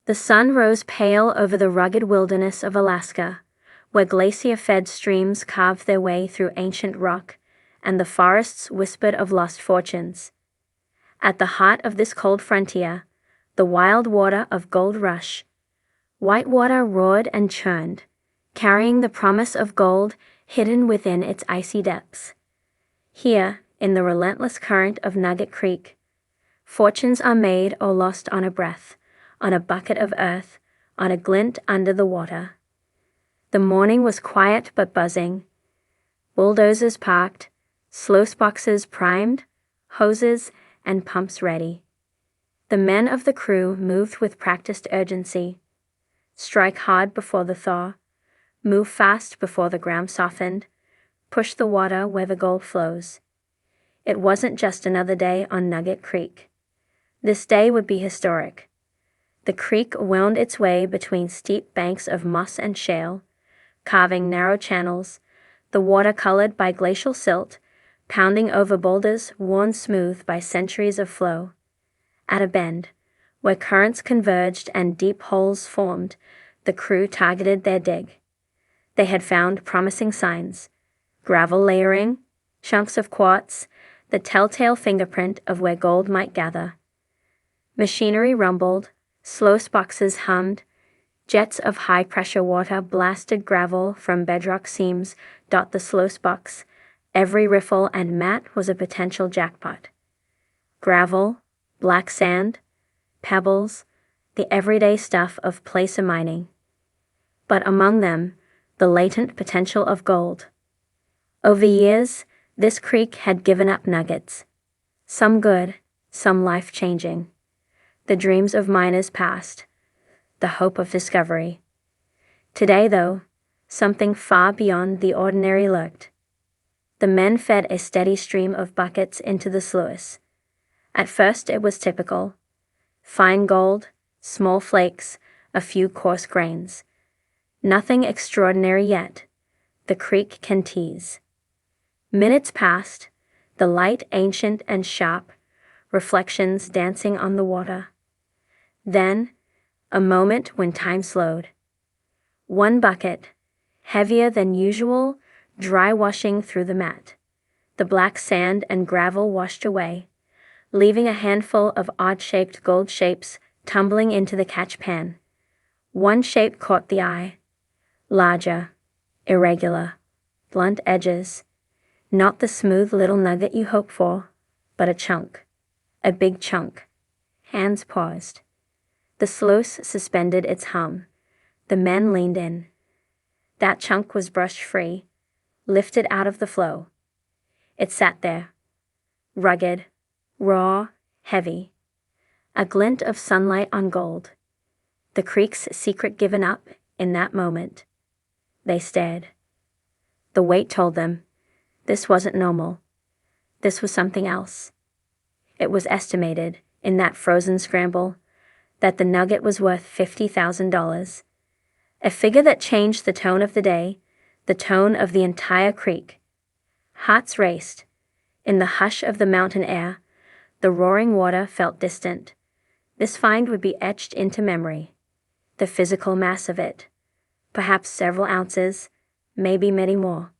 The sun rose pale over the rugged wilderness of Alaska, where glacier-fed streams carved their way through ancient rock, and the forests whispered of lost fortunes. At the heart of this cold frontier, the wild water of Gold Rush, Whitewater roared and churned, carrying the promise of gold hidden within its icy depths. Here, in the relentless current of Nugget Creek, fortunes are made or lost on a breath, on a bucket of earth, on a glint under the water. The morning was quiet but buzzing. Bulldozers parked, sluice boxes primed, hoses and pumps ready. The men of the crew moved with practiced urgency. Strike hard before the thaw, move fast before the ground softened, push the water where the gold flows. It wasn't just another day on Nugget Creek. This day would be historic. The creek wound its way between steep banks of moss and shale, carving narrow channels, the water colored by glacial silt, pounding over boulders worn smooth by centuries of flow. At a bend, where currents converged and deep holes formed, the crew targeted their dig. They had found promising signs: gravel layering, chunks of quartz, the telltale fingerprint of where gold might gather. Machinery rumbled, sluice boxes hummed, jets of high-pressure water blasted gravel from bedrock seams dot the sluice box. Every riffle and mat was a potential jackpot. Gravel, black sand, pebbles, the everyday stuff of placer mining. But among them, the latent potential of gold. Over years, this creek had given up nuggets. Some good, some life-changing. The dreams of miners past, the hope of discovery. Today, though, something far beyond the ordinary lurked. The men fed a steady stream of buckets into the sluice. At first it was typical. Fine gold, small flakes, a few coarse grains. Nothing extraordinary yet. The creek can tease. Minutes passed, the light ancient and sharp, reflections dancing on the water. Then, a moment when time slowed. One bucket, heavier than usual, dry washing through the mat. The black sand and gravel washed away, leaving a handful of odd-shaped gold shapes tumbling into the catch pan. One shape caught the eye. Larger, irregular, blunt edges. Not the smooth little nugget you hope for, but a chunk. A big chunk. Hands paused. The sluice suspended its hum. The men leaned in. That chunk was brushed free, lifted out of the flow. It sat there, rugged, raw, heavy. A glint of sunlight on gold. The creek's secret given up in that moment. They stared. The weight told them this wasn't normal. This was something else. It was estimated, in that frozen scramble, that the nugget was worth $50,000. A figure that changed the tone of the day, the tone of the entire creek. Hearts raced. In the hush of the mountain air, the roaring water felt distant. This find would be etched into memory. The physical mass of it. Perhaps several ounces, maybe many more.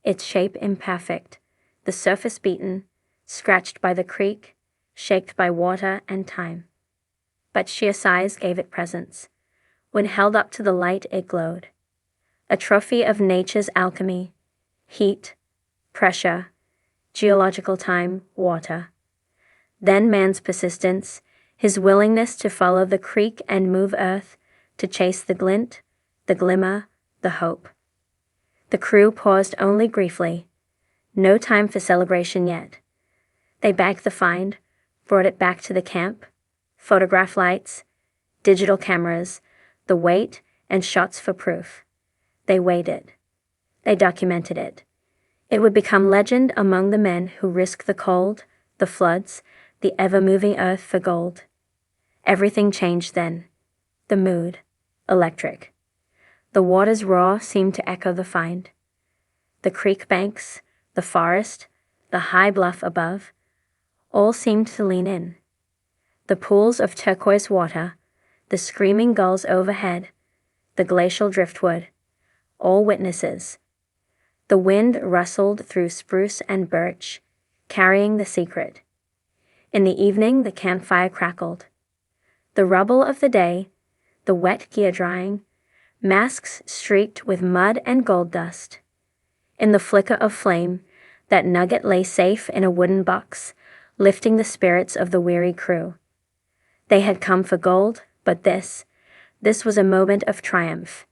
Its shape imperfect, the surface beaten, scratched by the creek, shaped by water and time. But sheer size gave it presence. When held up to the light, it glowed. A trophy of nature's alchemy, heat, pressure, geological time, water. Then man's persistence, his willingness to follow the creek and move earth, to chase the glint, the glimmer, the hope. The crew paused only briefly. No time for celebration yet. They bagged the find, brought it back to the camp, photograph lights, digital cameras, the weight and shots for proof. They weighed it. They documented it. It would become legend among the men who risked the cold, the floods, the ever-moving earth for gold. Everything changed then. The mood, electric. The water's roar seemed to echo the find. The creek banks, the forest, the high bluff above, all seemed to lean in. The pools of turquoise water, the screaming gulls overhead, the glacial driftwood, all witnesses. The wind rustled through spruce and birch, carrying the secret. In the evening the campfire crackled. The rubble of the day, the wet gear drying, masks streaked with mud and gold dust. In the flicker of flame, that nugget lay safe in a wooden box, lifting the spirits of the weary crew. They had come for gold, but this was a moment of triumph.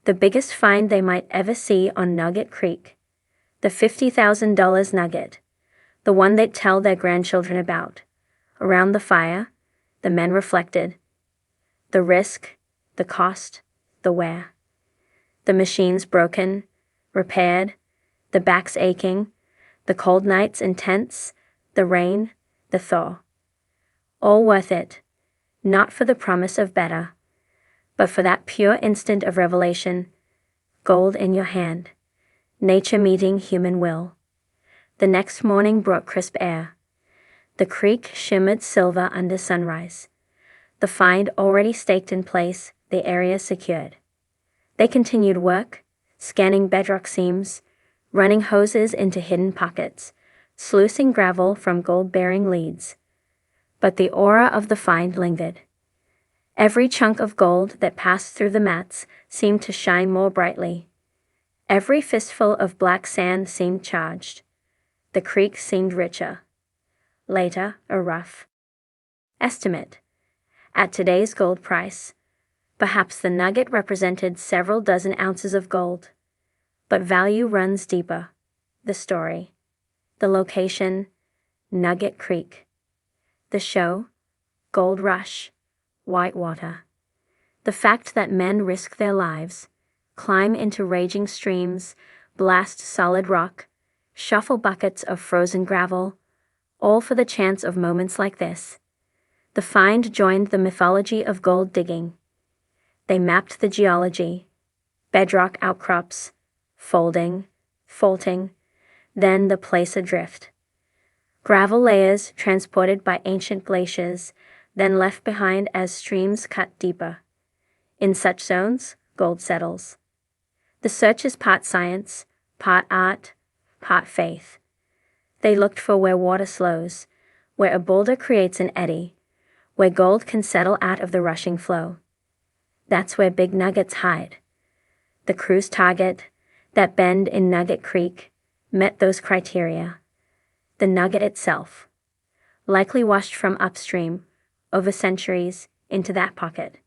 The biggest find they might ever see on Nugget Creek. The $50,000 nugget. The one they'd tell their grandchildren about. Around the fire, the men reflected. The risk, the cost, the where. The machines broken, repaired, the backs aching, the cold nights intense, the rain, the thaw. All worth it, not for the promise of better, but for that pure instant of revelation, gold in your hand, nature meeting human will. The next morning brought crisp air. The creek shimmered silver under sunrise. The find already staked in place, the area secured. They continued work, scanning bedrock seams, running hoses into hidden pockets, sluicing gravel from gold-bearing leads. But the aura of the find lingered. Every chunk of gold that passed through the mats seemed to shine more brightly. Every fistful of black sand seemed charged. The creek seemed richer. Later, a rough estimate. At today's gold price, perhaps the nugget represented several dozen ounces of gold. But value runs deeper. The story. The location, Nugget Creek. The show, Gold Rush, Whitewater. The fact that men risk their lives, climb into raging streams, blast solid rock, shuffle buckets of frozen gravel, all for the chance of moments like this. The find joined the mythology of gold digging. They mapped the geology, bedrock outcrops, folding, faulting, then the place adrift. Gravel layers transported by ancient glaciers, then left behind as streams cut deeper. In such zones, gold settles. The search is part science, part art, part faith. They looked for where water slows, where a boulder creates an eddy, where gold can settle out of the rushing flow. That's where big nuggets hide. The crew's target, that bend in Nugget Creek, met those criteria. The nugget itself, likely washed from upstream, over centuries, into that pocket.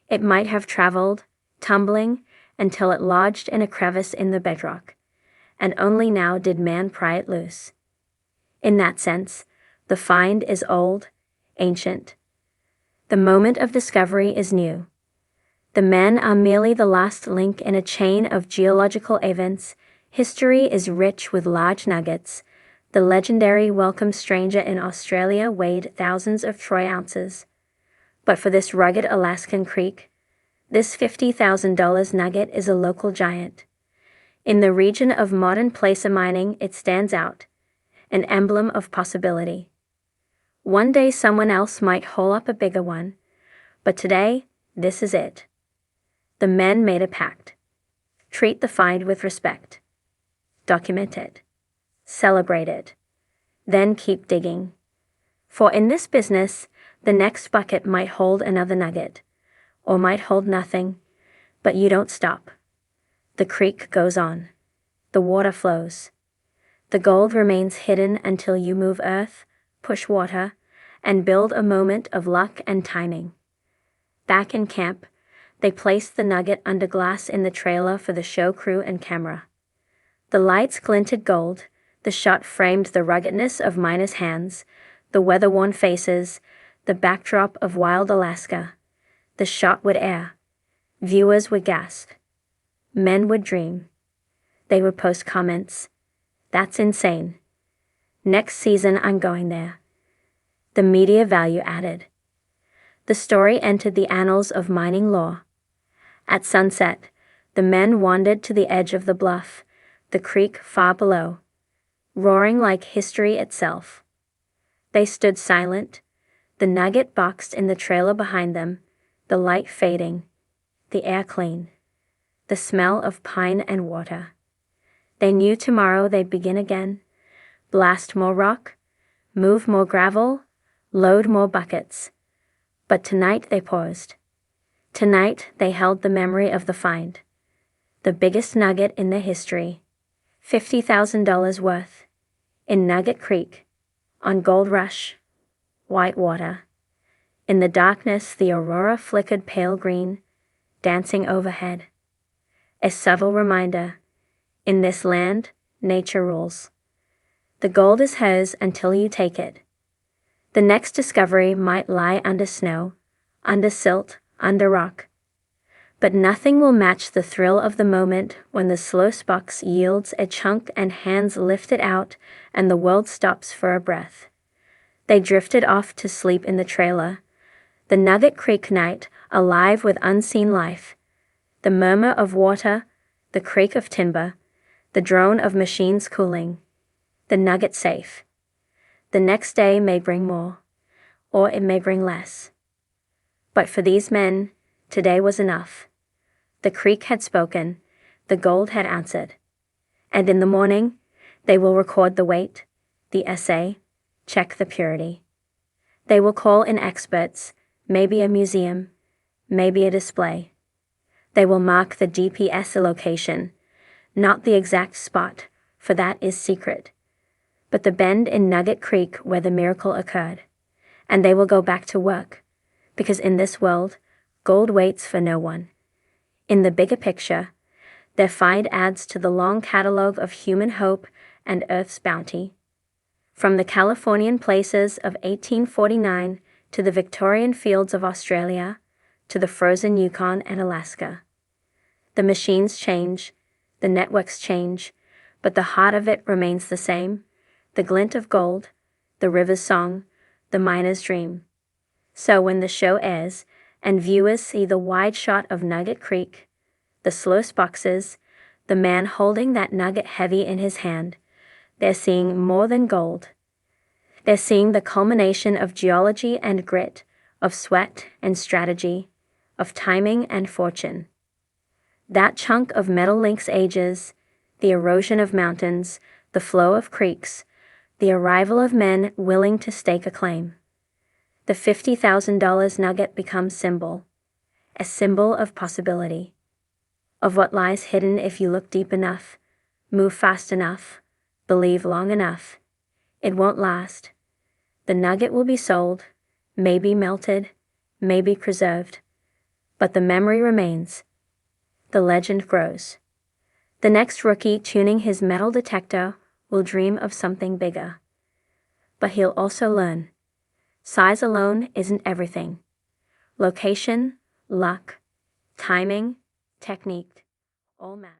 It might have traveled, tumbling, until it lodged in a crevice in the bedrock, and only now did man pry it loose. In that sense, the find is old, ancient. The moment of discovery is new. The men are merely the last link in a chain of geological events. History is rich with large nuggets. The legendary welcome stranger in Australia weighed thousands of troy ounces. But for this rugged Alaskan creek, this $50,000 nugget is a local giant. In the region of modern placer mining, it stands out, an emblem of possibility. One day someone else might hole up a bigger one, but today, this is it. The men made a pact. Treat the find with respect. Document it. Celebrate it. Then keep digging. For in this business, the next bucket might hold another nugget, or might hold nothing, but you don't stop. The creek goes on. The water flows. The gold remains hidden until you move earth, push water, and build a moment of luck and timing. Back in camp, they placed the nugget under glass in the trailer for the show crew and camera. The lights glinted gold, the shot framed the ruggedness of miners' hands, the weather-worn faces, the backdrop of wild Alaska. The shot would air. Viewers would gasp. Men would dream. They would post comments. That's insane. Next season I'm going there. The media value added. The story entered the annals of mining lore. At sunset, the men wandered to the edge of the bluff, the creek far below, roaring like history itself. They stood silent, the nugget boxed in the trailer behind them, the light fading, the air clean, the smell of pine and water. They knew tomorrow they'd begin again, blast more rock, move more gravel, load more buckets. But tonight they paused. Tonight they held the memory of the find. The biggest nugget in their history, $50,000 worth, in Nugget Creek, on Gold Rush, white water. In the darkness the aurora flickered pale green, dancing overhead. A subtle reminder, in this land, nature rules. The gold is hers until you take it. The next discovery might lie under snow, under silt, under rock. But nothing will match the thrill of the moment when the sluice box yields a chunk and hands lift it out and the world stops for a breath. They drifted off to sleep in the trailer. The Nugget Creek night, alive with unseen life. The murmur of water, the creak of timber, the drone of machines cooling. The nugget safe. The next day may bring more, or it may bring less. But for these men, today was enough. The creek had spoken, the gold had answered. And in the morning, they will record the weight, the assay, check the purity. They will call in experts, maybe a museum, maybe a display. They will mark the GPS location, not the exact spot, for that is secret, but the bend in Nugget Creek where the miracle occurred. And they will go back to work, because in this world, gold waits for no one. In the bigger picture, their find adds to the long catalogue of human hope and Earth's bounty. From the Californian places of 1849 to the Victorian fields of Australia, to the frozen Yukon and Alaska. The machines change, the networks change, but the heart of it remains the same, the glint of gold, the river's song, the miner's dream. So when the show airs, and viewers see the wide shot of Nugget Creek, the sluice boxes, the man holding that nugget heavy in his hand, they're seeing more than gold. They're seeing the culmination of geology and grit, of sweat and strategy, of timing and fortune. That chunk of metal links ages, the erosion of mountains, the flow of creeks, the arrival of men willing to stake a claim. The $50,000 nugget becomes a symbol of possibility, of what lies hidden if you look deep enough, move fast enough, believe long enough. It won't last. The nugget will be sold, maybe melted, maybe preserved, but the memory remains. The legend grows. The next rookie tuning his metal detector will dream of something bigger. But he'll also learn. Size alone isn't everything. Location, luck, timing, technique, all matter.